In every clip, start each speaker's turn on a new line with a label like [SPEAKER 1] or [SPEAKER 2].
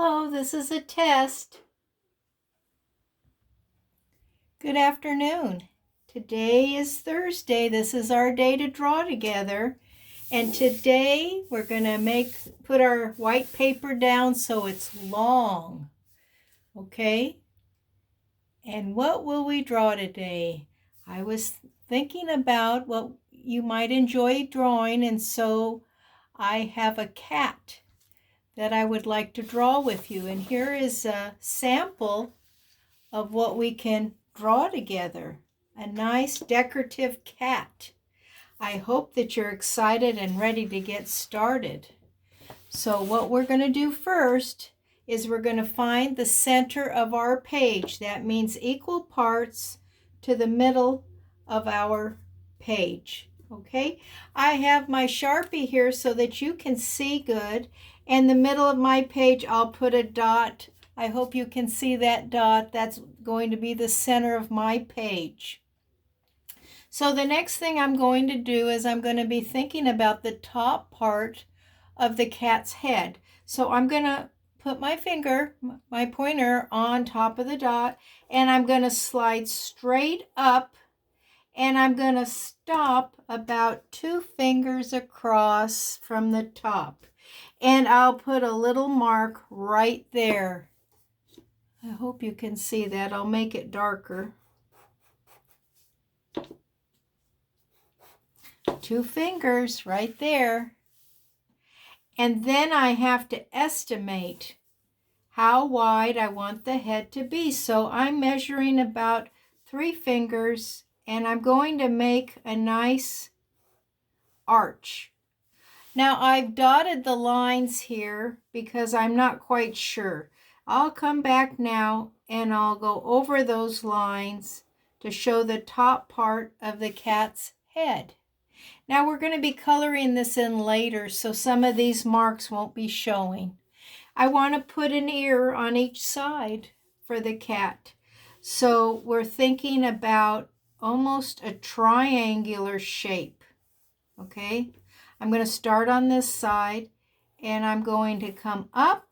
[SPEAKER 1] Hello, this is a test. Good afternoon. Today is Thursday. This is our day to draw together. And today we're going to put our white paper down so it's long. Okay? And what will we draw today? I was thinking about what you might enjoy drawing, and so I have a cat that I would like to draw with you. And here is a sample of what we can draw together. A nice decorative cat. I hope that you're excited and ready to get started. So what we're going to do first is we're going to find the center of our page. That means equal parts to the middle of our page. Okay, I have my Sharpie here so that you can see good. In the middle of my page, I'll put a dot. I hope you can see that dot. That's going to be the center of my page. So the next thing I'm going to do is I'm going to be thinking about the top part of the cat's head. So I'm going to put my pointer on top of the dot, and I'm going to slide straight up, and I'm going to stop about 2 fingers across from the top. And I'll put a little mark right there. I hope you can see that. I'll make it darker. 2 fingers right there. And then I have to estimate how wide I want the head to be. So I'm measuring about 3 fingers, and I'm going to make a nice arch. Now I've dotted the lines here because I'm not quite sure. I'll come back now and I'll go over those lines to show the top part of the cat's head. Now we're going to be coloring this in later, so some of these marks won't be showing. I want to put an ear on each side for the cat. So we're thinking about almost a triangular shape. Okay? I'm going to start on this side, and I'm going to come up.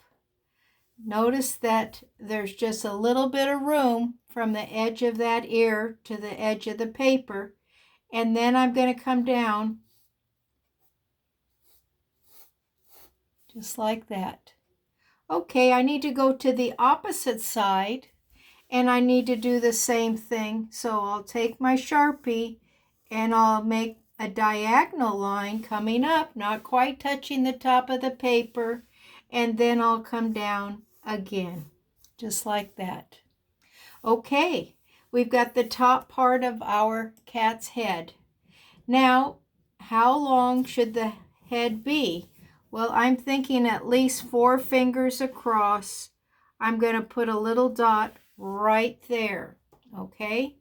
[SPEAKER 1] Notice that there's just a little bit of room from the edge of that ear to the edge of the paper. And then I'm going to come down just like that. Okay, I need to go to the opposite side, and I need to do the same thing. So I'll take my Sharpie and I'll make a diagonal line coming up, not quite touching the top of the paper, and then I'll come down again, just like that. Okay, we've got the top part of our cat's head. Now, how long should the head be? Well, I'm thinking at least 4 fingers across. I'm going to put a little dot right there, okay?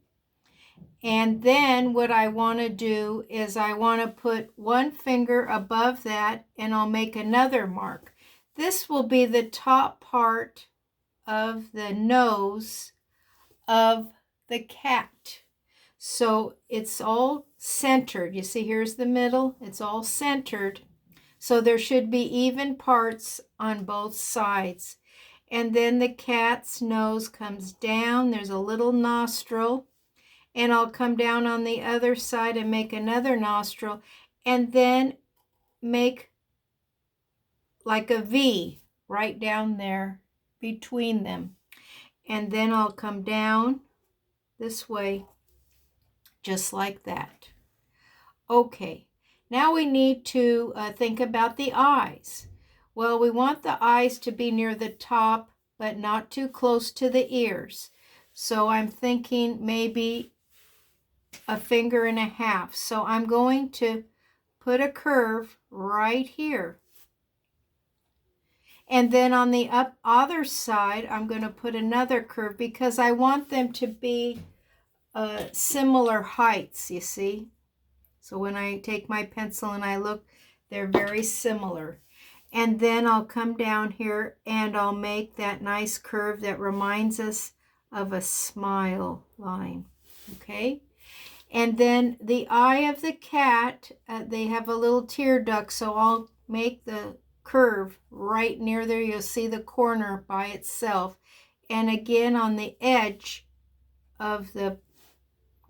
[SPEAKER 1] And then what I want to do is I want to put 1 finger above that, and I'll make another mark. This will be the top part of the nose of the cat. So it's all centered. You see, here's the middle. It's all centered. So there should be even parts on both sides. And then the cat's nose comes down. There's a little nostril. And I'll come down on the other side and make another nostril, and then make like a V right down there between them. And then I'll come down this way, just like that. Okay, now we need to think about the eyes. Well, we want the eyes to be near the top, but not too close to the ears. So I'm thinking maybe 1.5 fingers. So I'm going to put a curve right here. And then on the other side, I'm going to put another curve because I want them to be similar heights, you see. So when I take my pencil and I look, they're very similar. And then I'll come down here and I'll make that nice curve that reminds us of a smile line. Okay? And then the eye of the cat, they have a little tear duct, so I'll make the curve right near there. You'll see the corner by itself. And again on the edge of the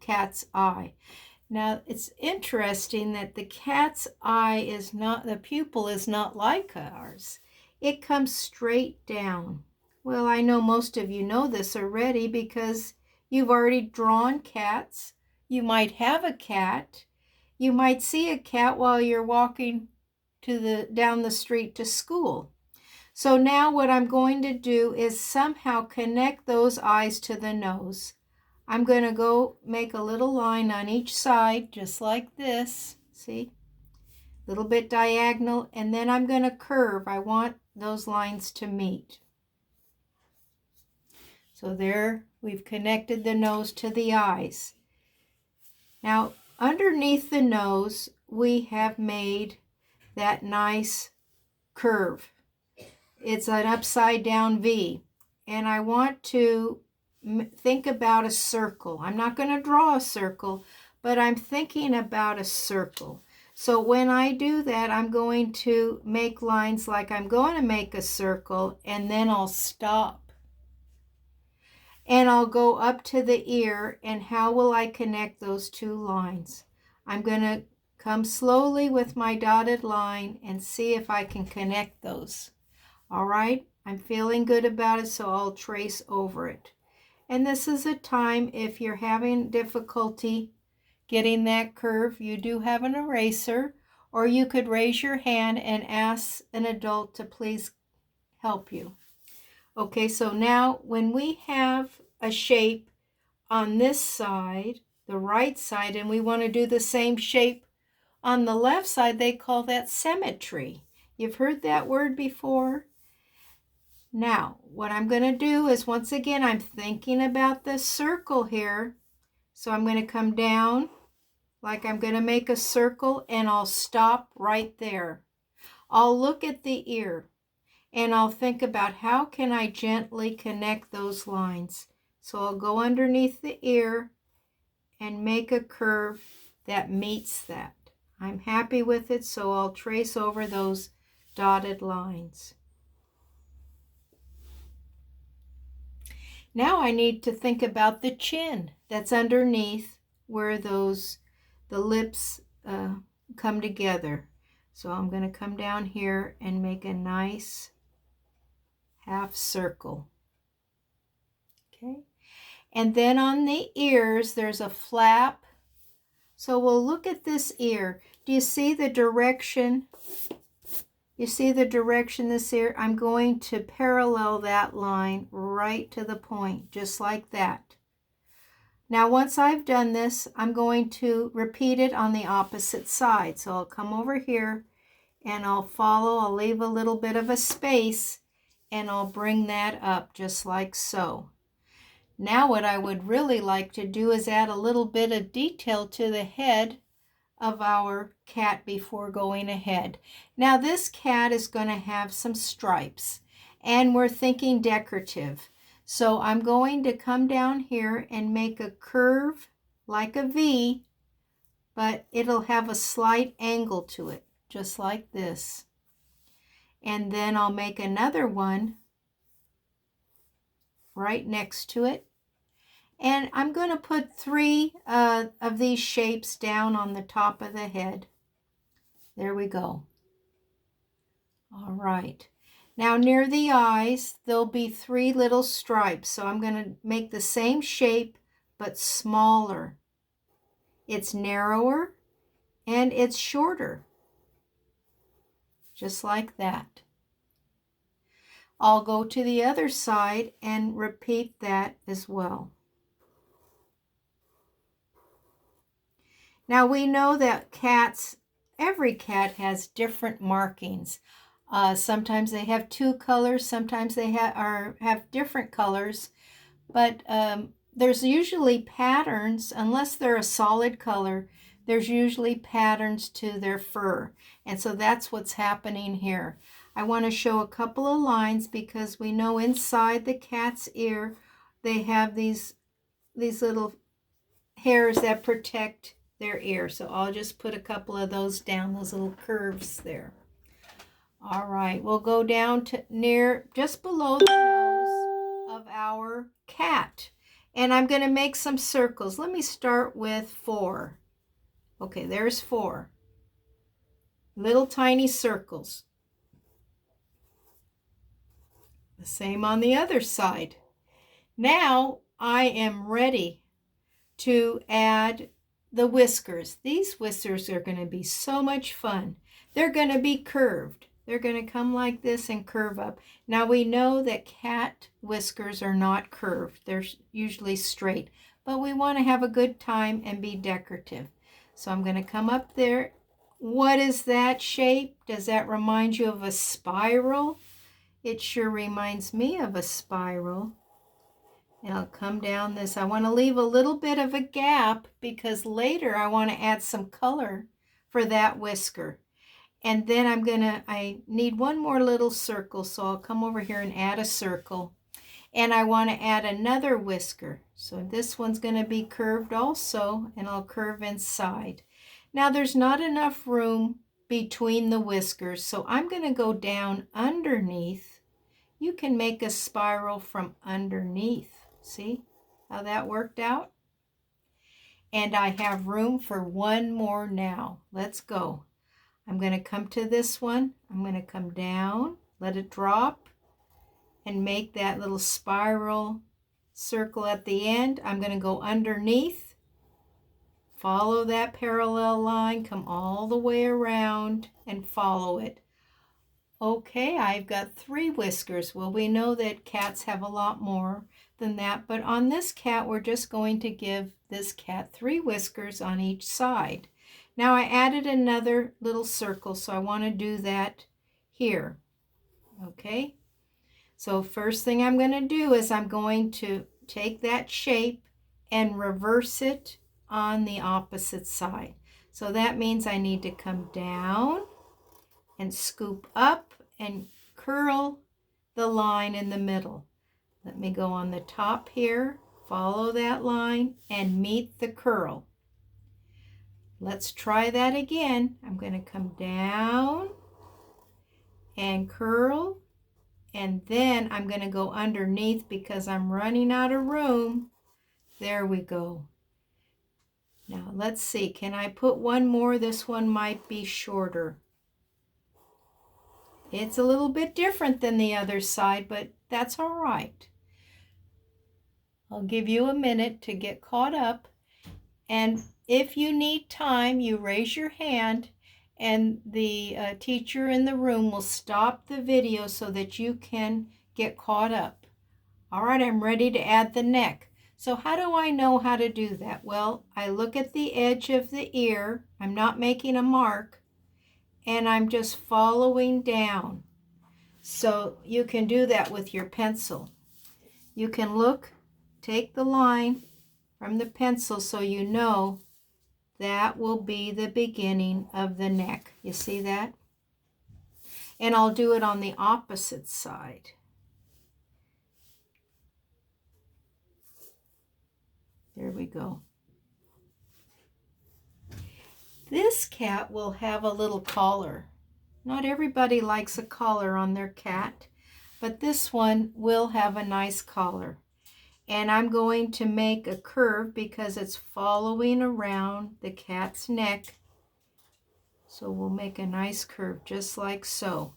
[SPEAKER 1] cat's eye. Now, it's interesting that the cat's eye is not, the pupil is not like ours. It comes straight down. Well, I know most of you know this already because you've already drawn cats. You might have a cat. You might see a cat while you're walking down the street to school. So now what I'm going to do is somehow connect those eyes to the nose. I'm going to go make a little line on each side, just like this. See? A little bit diagonal, and then I'm going to curve. I want those lines to meet. So there, we've connected the nose to the eyes. Now, underneath the nose, we have made that nice curve. It's an upside down V, and I want to think about a circle. I'm not going to draw a circle, but I'm thinking about a circle. So when I do that, I'm going to make lines like I'm going to make a circle, and then I'll stop. And I'll go up to the ear, and how will I connect those two lines? I'm going to come slowly with my dotted line and see if I can connect those. All right, I'm feeling good about it, so I'll trace over it. And this is a time, if you're having difficulty getting that curve, you do have an eraser, or you could raise your hand and ask an adult to please help you. Okay, so now when we have a shape on this side, the right side, and we want to do the same shape on the left side, they call that symmetry. You've heard that word before? Now, what I'm going to do is, once again, I'm thinking about this circle here. So I'm going to come down like I'm going to make a circle, and I'll stop right there. I'll look at the ear, and I'll think about how can I gently connect those lines. So I'll go underneath the ear and make a curve that meets that. I'm happy with it, so I'll trace over those dotted lines. Now I need to think about the chin that's underneath where the lips come together. So I'm going to come down here and make a nice half circle. Okay. And then on the ears, there's a flap. So we'll look at this ear. Do you see the direction? You see the direction this ear? I'm going to parallel that line right to the point, just like that. Now, once I've done this, I'm going to repeat it on the opposite side. So I'll come over here and I'll leave a little bit of a space, and I'll bring that up just like so. Now what I would really like to do is add a little bit of detail to the head of our cat before going ahead. Now this cat is going to have some stripes, and we're thinking decorative. So I'm going to come down here and make a curve like a V, but it'll have a slight angle to it, just like this. And then I'll make another one right next to it. And I'm going to put 3 of these shapes down on the top of the head. There we go. All right. Now near the eyes, there'll be 3 little stripes. So I'm going to make the same shape, but smaller. It's narrower and it's shorter. Just like that. I'll go to the other side and repeat that as well. Now we know that every cat has different markings. Sometimes they have 2 colors, sometimes they have different colors, but there's usually patterns. Unless they're a solid color, there's usually patterns to their fur. And so that's what's happening here. I want to show a couple of lines because we know inside the cat's ear they have these little hairs that protect their ear. So I'll just put a couple of those down, those little curves there. All right, we'll go down to just below the nose of our cat. And I'm going to make some circles. Let me start with 4. Okay, there's 4. Little tiny circles. The same on the other side. Now I am ready to add the whiskers. These whiskers are going to be so much fun. They're going to be curved. They're going to come like this and curve up. Now we know that cat whiskers are not curved. They're usually straight, but we want to have a good time and be decorative. So I'm going to come up there. What is that shape? Does that remind you of a spiral? It sure reminds me of a spiral. And I'll come down this. I want to leave a little bit of a gap because later I want to add some color for that whisker. And then I need one more little circle, so I'll come over here and add a circle. And I want to add another whisker. So this one's going to be curved also, and I'll curve inside. Now there's not enough room between the whiskers, so I'm going to go down underneath. You can make a spiral from underneath. See how that worked out? And I have room for one more now. Let's go. I'm going to come to this one. I'm going to come down, let it drop, and make that little spiral circle at the end. I'm going to go underneath, follow that parallel line, come all the way around and follow it. Okay, I've got 3 whiskers. Well, we know that cats have a lot more than that, but on this cat, we're just going to give this cat 3 whiskers on each side. Now I added another little circle, so I want to do that here. Okay, so first thing I'm going to do is I'm going to take that shape and reverse it on the opposite side. So that means I need to come down and scoop up and curl the line in the middle. Let me go on the top here, follow that line, and meet the curl. Let's try that again. I'm going to come down and curl, and then I'm going to go underneath because I'm running out of room. There we go. Now let's see, can I put one more? This one might be shorter. It's a little bit different than the other side, but that's all right. I'll give you a minute to get caught up. And if you need time, you raise your hand and the teacher in the room will stop the video so that you can get caught up. All right, I'm ready to add the neck. So how do I know how to do that? Well, I look at the edge of the ear. I'm not making a mark, and I'm just following down. So you can do that with your pencil. You can look, take the line from the pencil so you know that will be the beginning of the neck. You see that? And I'll do it on the opposite side. There we go. This cat will have a little collar. Not everybody likes a collar on their cat, but this one will have a nice collar. And I'm going to make a curve because it's following around the cat's neck. So we'll make a nice curve just like so.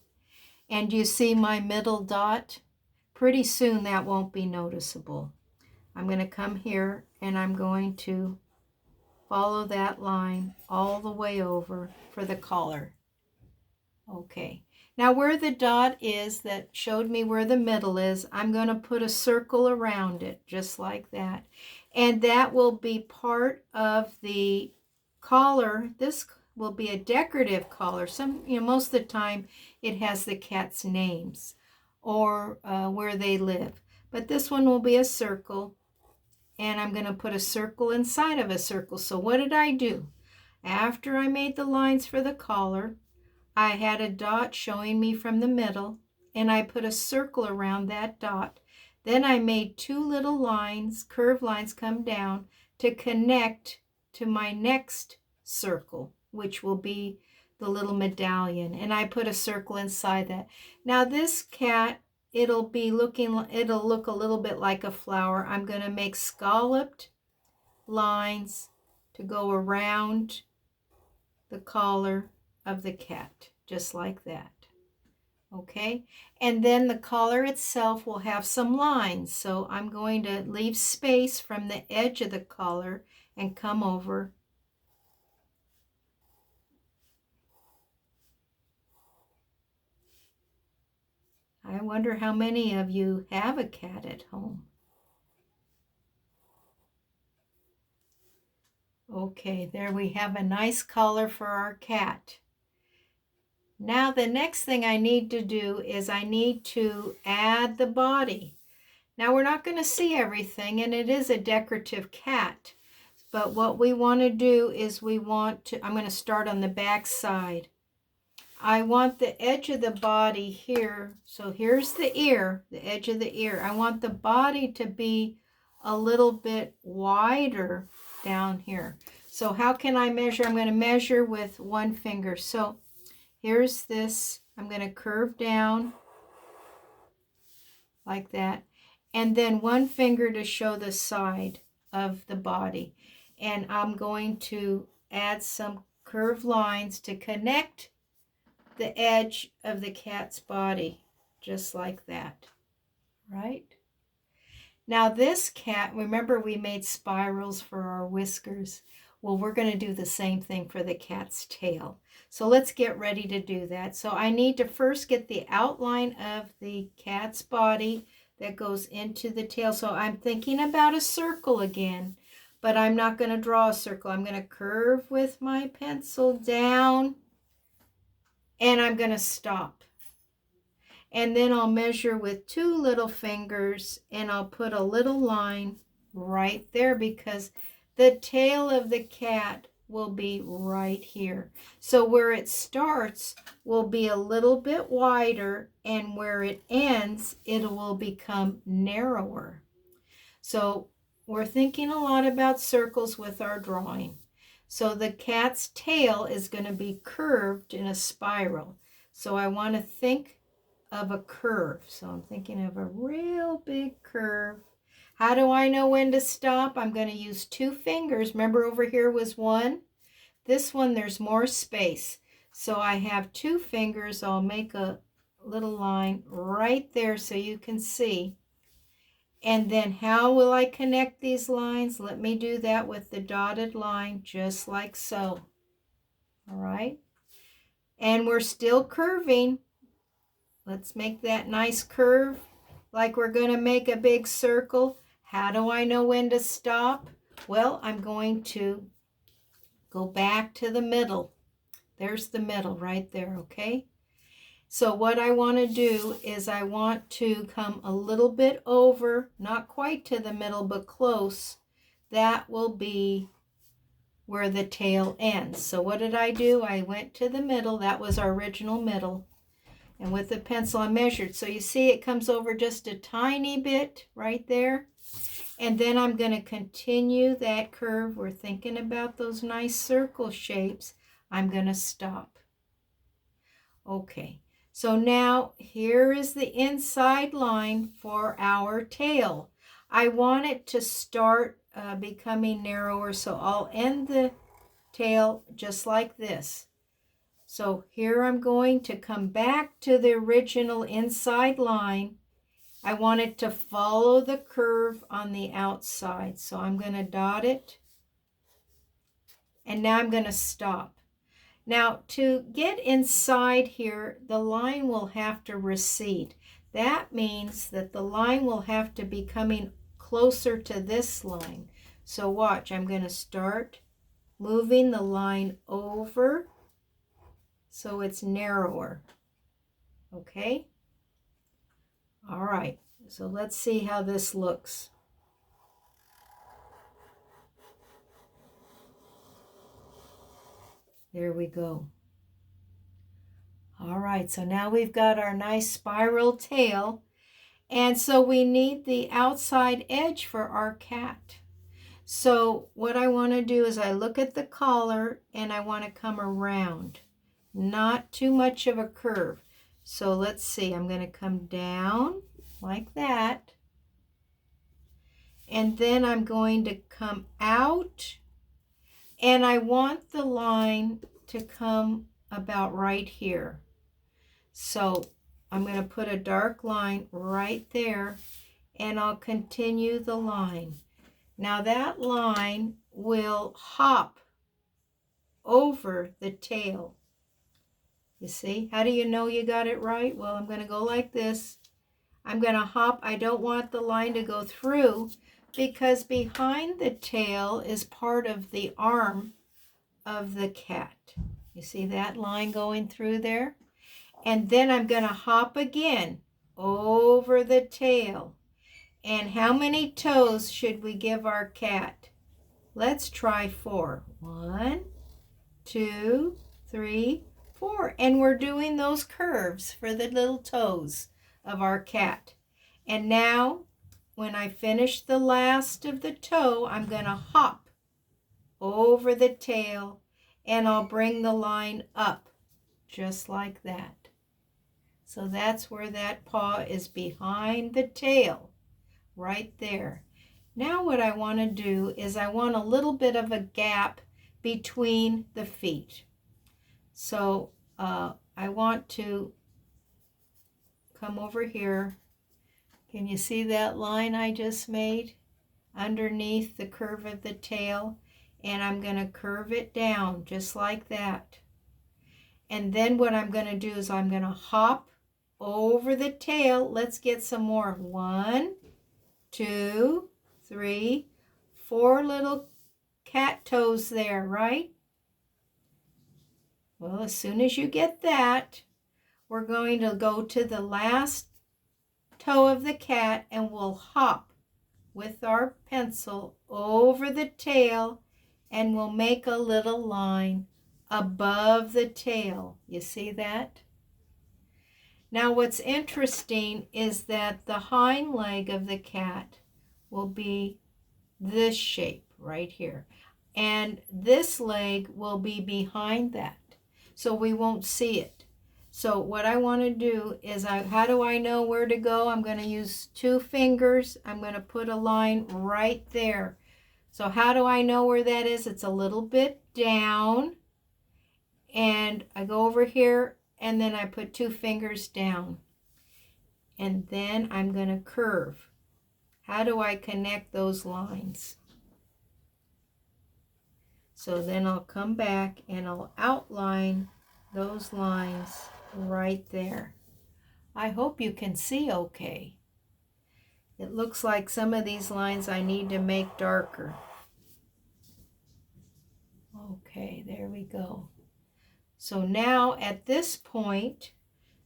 [SPEAKER 1] And you see my middle dot? Pretty soon that won't be noticeable. I'm going to come here and I'm going to follow that line all the way over for the collar. Okay, now where the dot is that showed me where the middle is, I'm going to put a circle around it just like that. And that will be part of the collar. This will be a decorative collar. Most of the time it has the cat's names or where they live. But this one will be a circle. And I'm going to put a circle inside of a circle. So what did I do? After I made the lines for the collar, I had a dot showing me from the middle, and I put a circle around that dot. Then I made 2 little lines, curved lines come down to connect to my next circle, which will be the little medallion, and I put a circle inside that. Now this cat, it'll look a little bit like a flower. I'm going to make scalloped lines to go around the collar of the cat, just like that. Okay, and then the collar itself will have some lines, so I'm going to leave space from the edge of the collar and come over. I wonder how many of you have a cat at home. Okay, there we have a nice collar for our cat. Now the next thing I need to do is I need to add the body. Now we're not going to see everything, and it is a decorative cat. But what we want to do is I'm going to start on the back side. I want the edge of the body here. So here's the ear, the edge of the ear. I want the body to be a little bit wider down here. So how can I measure? I'm going to measure with one finger. So here's this. I'm going to curve down like that. And then one finger to show the side of the body. And I'm going to add some curved lines to connect the edge of the cat's body, just like that, right? Now this cat, remember we made spirals for our whiskers. Well, we're going to do the same thing for the cat's tail. So let's get ready to do that. So I need to first get the outline of the cat's body that goes into the tail. So I'm thinking about a circle again, but I'm not going to draw a circle. I'm going to curve with my pencil down, and I'm going to stop. And then I'll measure with two little fingers, and I'll put a little line right there because the tail of the cat will be right here. So where it starts will be a little bit wider, and where it ends, it will become narrower. So we're thinking a lot about circles with our drawing. So the cat's tail is going to be curved in a spiral. So I want to think of a curve. So I'm thinking of a real big curve. How do I know when to stop? I'm going to use two fingers. Remember over here was one? This one there's more space. So I have two fingers. I'll make a little line right there so you can see. And then how will I connect these lines? Let me do that with the dotted line, just like so. All right. And we're still curving. Let's make that nice curve like we're going to make a big circle. How do I know when to stop? Well, I'm going to go back to the middle. There's the middle right there, okay? So what I want to do is I want to come a little bit over, not quite to the middle, but close. That will be where the tail ends. So what did I do? I went to the middle. That was our original middle. And with the pencil I measured. So you see it comes over just a tiny bit right there. And then I'm going to continue that curve. We're thinking about those nice circle shapes. I'm going to stop. Okay, so now here is the inside line for our tail. I want it to start becoming narrower, so I'll end the tail just like this. So here I'm going to come back to the original inside line. I want it to follow the curve on the outside. So I'm going to dot it. And now I'm going to stop. Now to get inside here, the line will have to recede. That means that the line will have to be coming closer to this line. So watch, I'm going to start moving the line over so it's narrower. Okay? All right, so let's see how this looks. There we go. All right, so now we've got our nice spiral tail. And so we need the outside edge for our cat. So what I want to do is I look at the collar and I want to come around. not too much of a curve. So let's see, I'm going to come down like that. And then I'm going to come out, and I want the line to come about right here. So I'm going to put a dark line right there, and I'll continue the line. Now that line will hop over the tail. You see? How do you know you got it right? Well, I'm going to go like this. I'm going to hop. I don't want the line to go through because behind the tail is part of the arm of the cat. You see that line going through there? And then I'm going to hop again over the tail. And how many toes should we give our cat? Let's try 4. 1, 2, 3, 4. And we're doing those curves for the little toes of our cat. And now, when I finish the last of the toe, I'm going to hop over the tail, and I'll bring the line up just like that. So that's where that paw is behind the tail, right there. Now what I want to do is I want a little bit of a gap between the feet. So I want to come over here. Can you see that line I just made underneath the curve of the tail? And I'm going to curve it down just like that. And then what I'm going to do is I'm going to hop over the tail. Let's get some more. 1, 2, 3, 4 little cat toes there, right? Well, as soon as you get that, we're going to go to the last toe of the cat, and we'll hop with our pencil over the tail, and we'll make a little line above the tail. You see that? Now what's interesting is that the hind leg of the cat will be this shape right here, and this leg will be behind that, so we won't see it. So what I want to do is, how do I know where to go? I'm going to use 2 fingers. I'm going to put a line right there. So how do I know where that is? It's a little bit down, and I go over here, and then I put 2 fingers down, and then I'm going to curve. How do I connect those lines? So then I'll come back and I'll outline those lines right there. I hope you can see okay. It looks like some of these lines I need to make darker. Okay, there we go. So now at this point,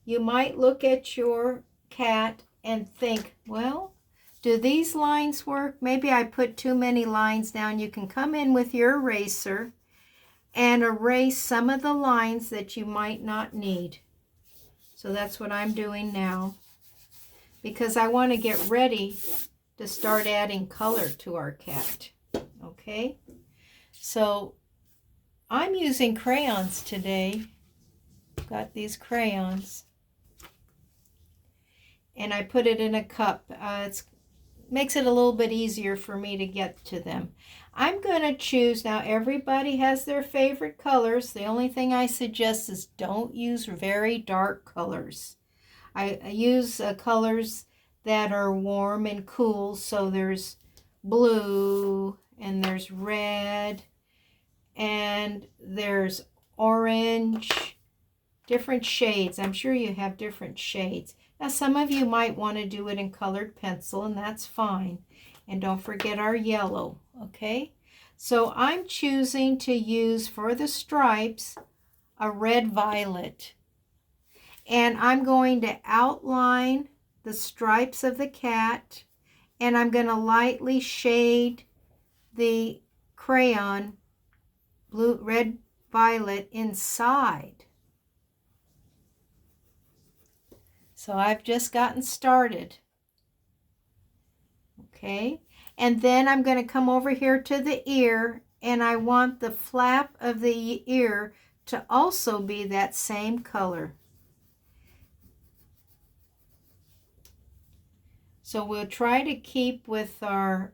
[SPEAKER 1] you might look at your cat and think, well, do these lines work? Maybe I put too many lines down. You can come in with your eraser and erase some of the lines that you might not need. So that's what I'm doing now, because I want to get ready to start adding color to our cat. Okay? So I'm using crayons today. Got these crayons. And I put it in a cup. It makes it a little bit easier for me to get to them. I'm going to choose, now everybody has their favorite colors. The only thing I suggest is don't use very dark colors. I use colors that are warm and cool. So there's blue, and there's red, and there's orange, different shades. I'm sure you have different shades. Now some of you might want to do it in colored pencil, and that's fine. And don't forget our yellow, okay? So I'm choosing to use for the stripes a red violet. And I'm going to outline the stripes of the cat, and I'm going to lightly shade the crayon blue, red violet inside. So I've just gotten started. Okay, and then I'm going to come over here to the ear, and I want the flap of the ear to also be that same color. So we'll try to keep with our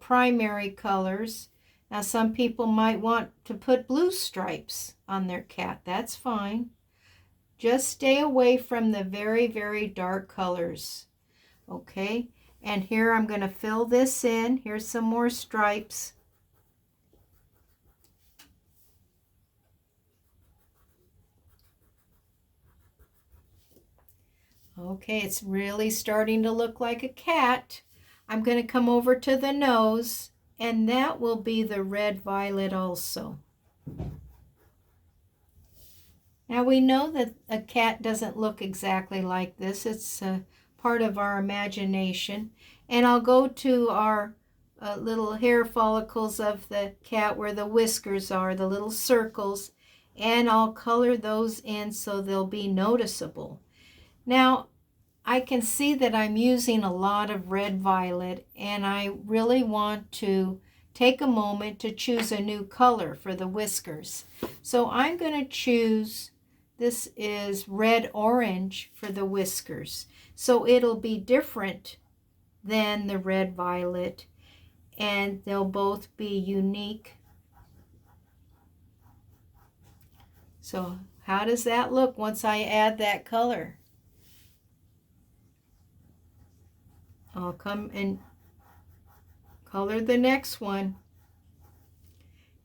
[SPEAKER 1] primary colors. Now some people might want to put blue stripes on their cat. That's fine. Just stay away from the very, very dark colors. Okay, and here I'm going to fill this in. Here's some more stripes. Okay, it's really starting to look like a cat. I'm going to come over to the nose, and that will be the red violet also. Now we know that a cat doesn't look exactly like this. It's part of our imagination. And I'll go to our little hair follicles of the cat where the whiskers are, the little circles, and I'll color those in so they'll be noticeable. Now, I can see that I'm using a lot of red violet, and I really want to take a moment to choose a new color for the whiskers. So I'm going to choose, this is red orange for the whiskers. So it'll be different than the red violet, and they'll both be unique. So how does that look once I add that color? I'll come and color the next one,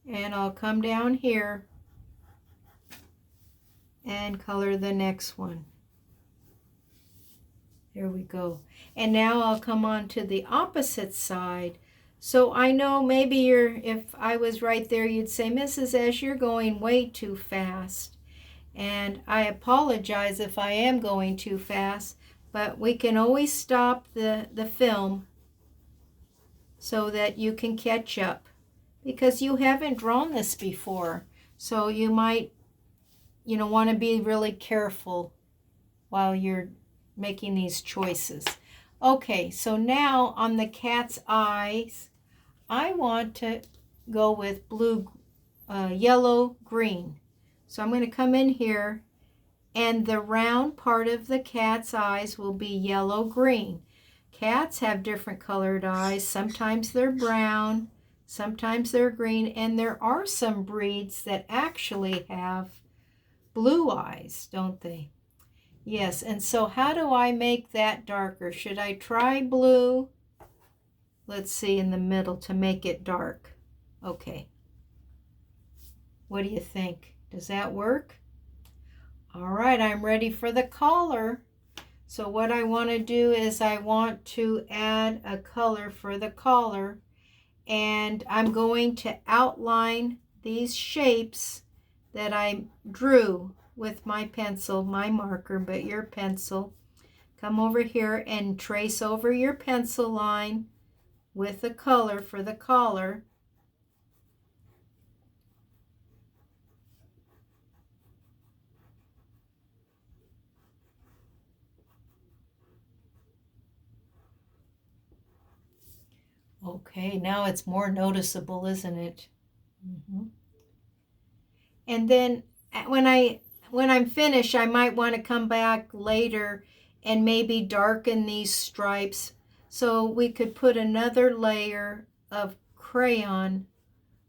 [SPEAKER 1] and I'll come down here and color the next one. There we go. And now I'll come on to the opposite side. So I know maybe if I was right there, you'd say, Mrs. S, you're going way too fast. And I apologize if I am going too fast, but we can always stop the film so that you can catch up, because you haven't drawn this before. So you might, want to be really careful while you're making these choices. Okay, so now on the cat's eyes, I want to go with blue, yellow, green. So I'm going to come in here, and the round part of the cat's eyes will be yellow, green. Cats have different colored eyes. Sometimes they're brown, sometimes they're green, and there are some breeds that actually have blue eyes, don't they? Yes, and so how do I make that darker? Should I try blue? Let's see, in the middle to make it dark. Okay. What do you think? Does that work? All right, I'm ready for the collar. So what I want to do is I want to add a color for the collar, and I'm going to outline these shapes that I drew with my pencil, my marker, but your pencil. Come over here and trace over your pencil line with the color for the collar. Okay, now it's more noticeable, isn't it? And then when I'm finished, I might want to come back later and maybe darken these stripes. So we could put another layer of crayon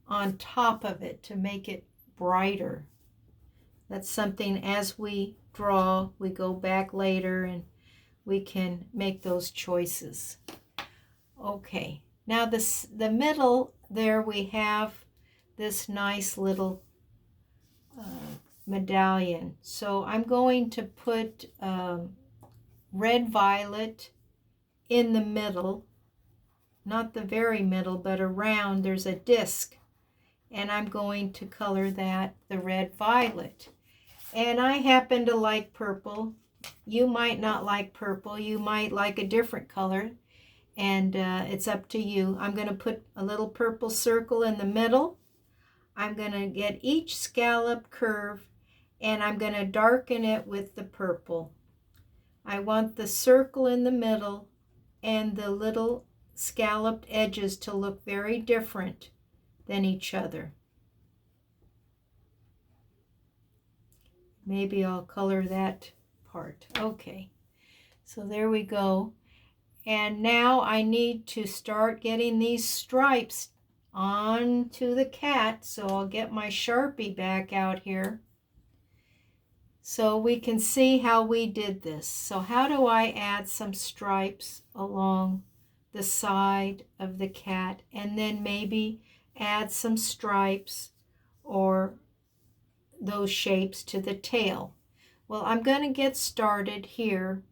[SPEAKER 1] on top of it to make it brighter. That's something, as we draw, we go back later and we can make those choices. Okay, now the middle there, we have this nice little medallion. So I'm going to put red violet in the middle, not the very middle, but around. There's a disc, and I'm going to color that the red violet. And I happen to like purple. You might not like purple. You might like a different color, and it's up to you. I'm going to put a little purple circle in the middle. I'm going to get each scallop curve, and I'm going to darken it with the purple. I want the circle in the middle and the little scalloped edges to look very different than each other. maybe I'll color that part. Okay, so there we go. And now I need to start getting these stripes onto the cat. So I'll get my Sharpie back out here so we can see how we did this. So how do I add some stripes along the side of the cat, and then maybe add some stripes or those shapes to the tail? Well, I'm going to get started here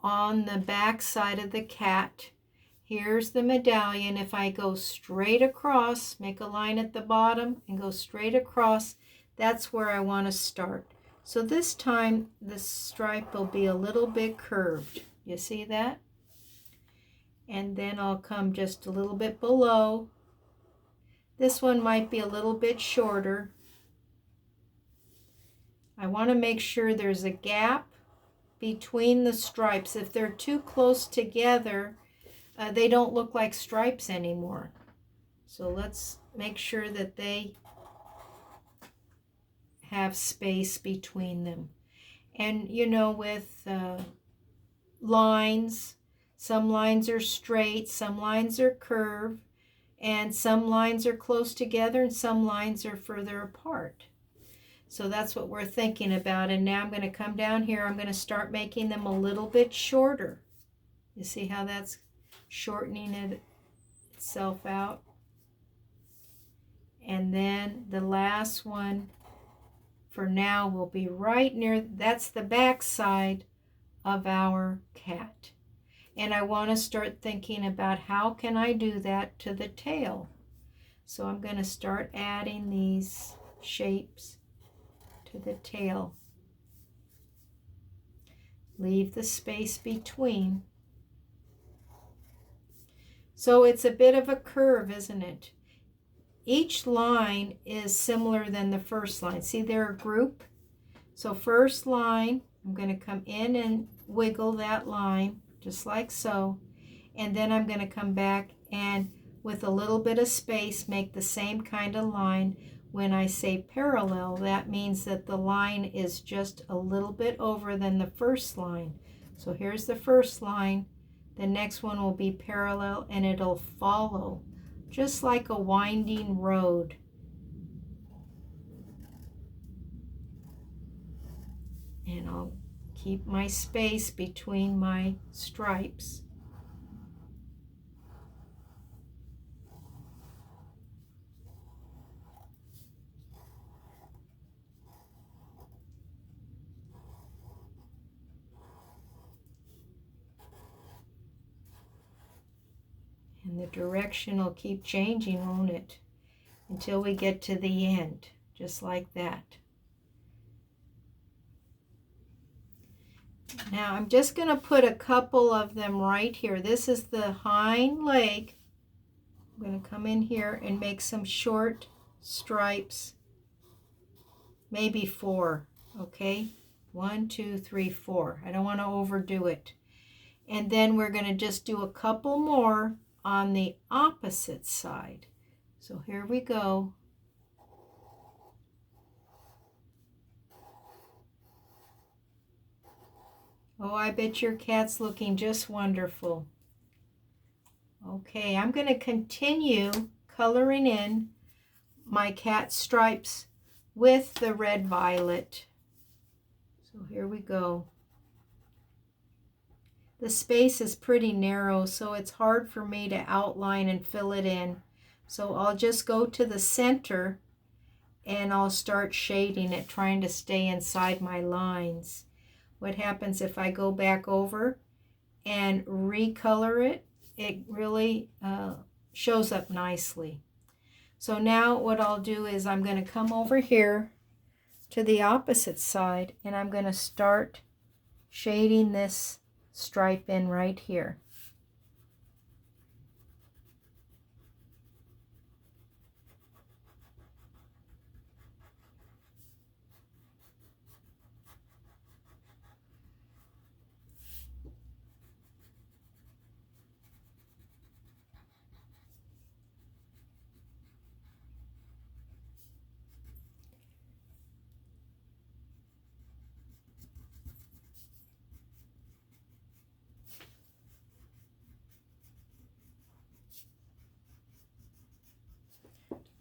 [SPEAKER 1] on the back side of the cat. Here's the medallion. If I go straight across, make a line at the bottom and go straight across, that's where I want to start. So this time the stripe will be a little bit curved. You see that? And then I'll come just a little bit below. This one might be a little bit shorter. I want to make sure there's a gap between the stripes. If they're too close together, they don't look like stripes anymore. So let's make sure that they have space between them. And you know, with lines, some lines are straight, some lines are curved, and some lines are close together and some lines are further apart. So that's what we're thinking about. And now I'm going to come down here. I'm going to start making them a little bit shorter. You see how that's shortening itself out? And then the last one for now will be right near, that's the back side of our cat. And I want to start thinking about how can I do that to the tail. So I'm going to start adding these shapes to the tail. Leave the space between. So it's a bit of a curve, isn't it? Each line is similar than the first line. See, they're a group. So first line, I'm going to come in and wiggle that line just like so. And then I'm going to come back and with a little bit of space make the same kind of line. When I say parallel, that means that the line is just a little bit over than the first line. So here's the first line. The next one will be parallel and it'll follow just like a winding road. And I'll keep my space between my stripes. And the direction will keep changing, won't it? Until we get to the end, just like that. Now I'm just going to put a couple of them right here. This is the hind leg. I'm going to come in here and make some short stripes, maybe 4, okay? 1, 2, 3, 4. I don't want to overdo it. And then we're going to just do a couple more on the opposite side. So here we go. Oh, I bet your cat's looking just wonderful. Okay, I'm going to continue coloring in my cat stripes with the red violet. So here we go. The space is pretty narrow, so it's hard for me to outline and fill it in. So I'll just go to the center and I'll start shading it, trying to stay inside my lines. What happens if I go back over and recolor it? It really shows up nicely. So now what I'll do is I'm going to come over here to the opposite side and I'm going to start shading this stripe in right here.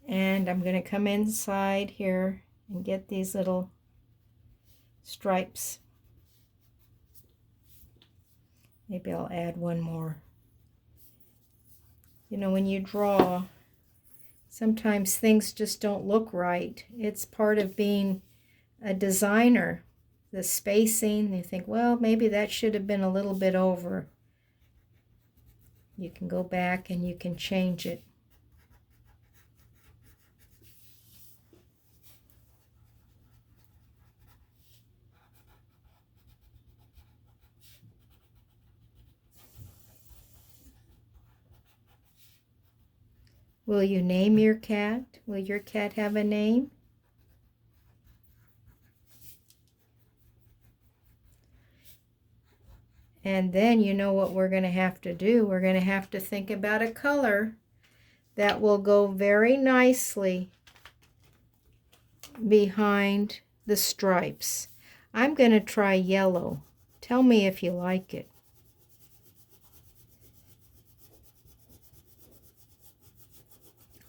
[SPEAKER 1] And I'm going to come inside here and get these little stripes. Maybe I'll add one more. You know, when you draw, sometimes things just don't look right. It's part of being a designer. The spacing, you think, well, maybe that should have been a little bit over. You can go back and you can change it. Will you name your cat? Will your cat have a name? And then you know what we're going to have to do. We're going to have to think about a color that will go very nicely behind the stripes. I'm going to try yellow. Tell me if you like it.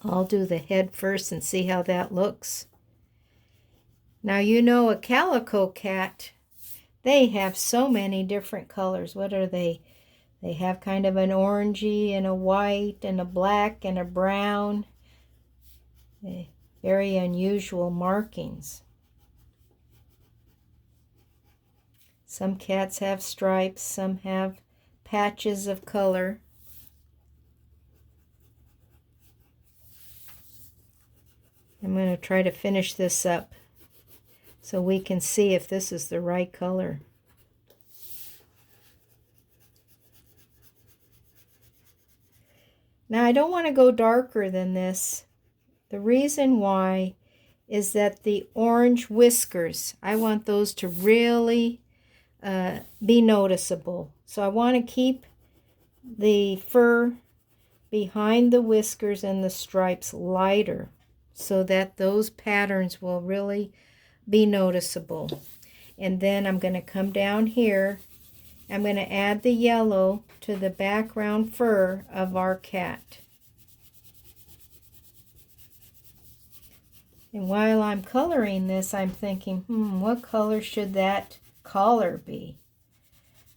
[SPEAKER 1] I'll do the head first and see how that looks. Now you know a calico cat, they have so many different colors. What are they? They have kind of an orangey and a white and a black and a brown. Very unusual markings. Some cats have stripes, some have patches of color. I'm going to try to finish this up so we can see if this is the right color. Now I don't want to go darker than this. The reason why is that the orange whiskers, I want those to really be noticeable. So I want to keep the fur behind the whiskers and the stripes lighter so that those patterns will really be noticeable. And then I'm going to come down here. I'm going to add the yellow to the background fur of our cat. And while I'm coloring this, I'm thinking, what color should that collar be?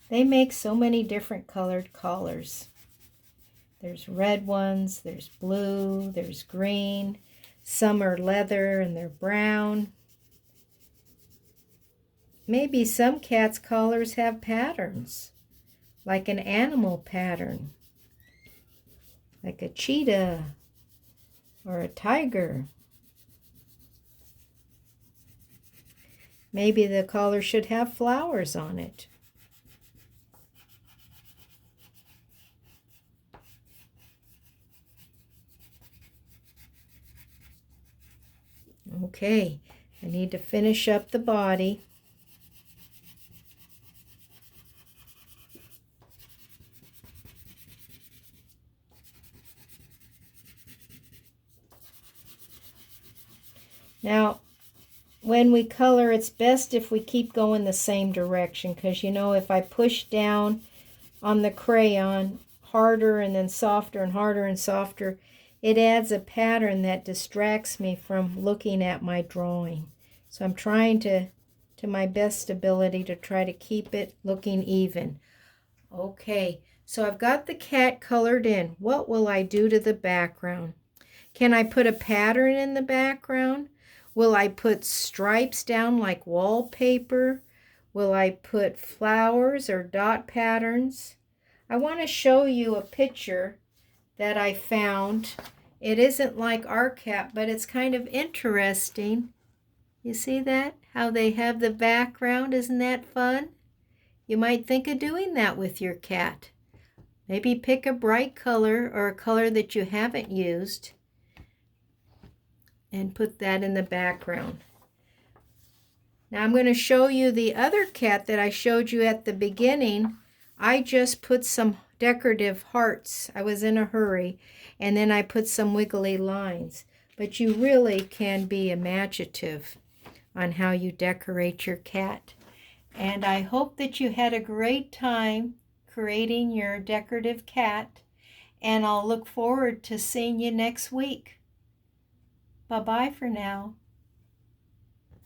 [SPEAKER 1] They make so many different colored collars. There's red ones, there's blue, there's green. Some are leather and they're brown. Maybe some cats' collars have patterns, like an animal pattern, like a cheetah or a tiger. Maybe the collar should have flowers on it. Okay, I need to finish up the body. Now, when we color, it's best if we keep going the same direction, because you know, if I push down on the crayon harder and then softer and harder and softer, it adds a pattern that distracts me from looking at my drawing. So I'm trying to my best ability to try to keep it looking even. Okay, so I've got the cat colored in. What will I do to the background? Can I put a pattern in the background? Will I put stripes down like wallpaper? Will I put flowers or dot patterns? I want to show you a picture that I found. It isn't like our cat, but it's kind of interesting. You see that? How they have the background. Isn't that fun? You might think of doing that with your cat. Maybe pick a bright color or a color that you haven't used and put that in the background. Now I'm going to show you the other cat that I showed you at the beginning. I just put some decorative hearts. I was in a hurry, and then I put some wiggly lines. But you really can be imaginative on how you decorate your cat. And I hope that you had a great time creating your decorative cat, and I'll look forward to seeing you next week. Bye-bye for now.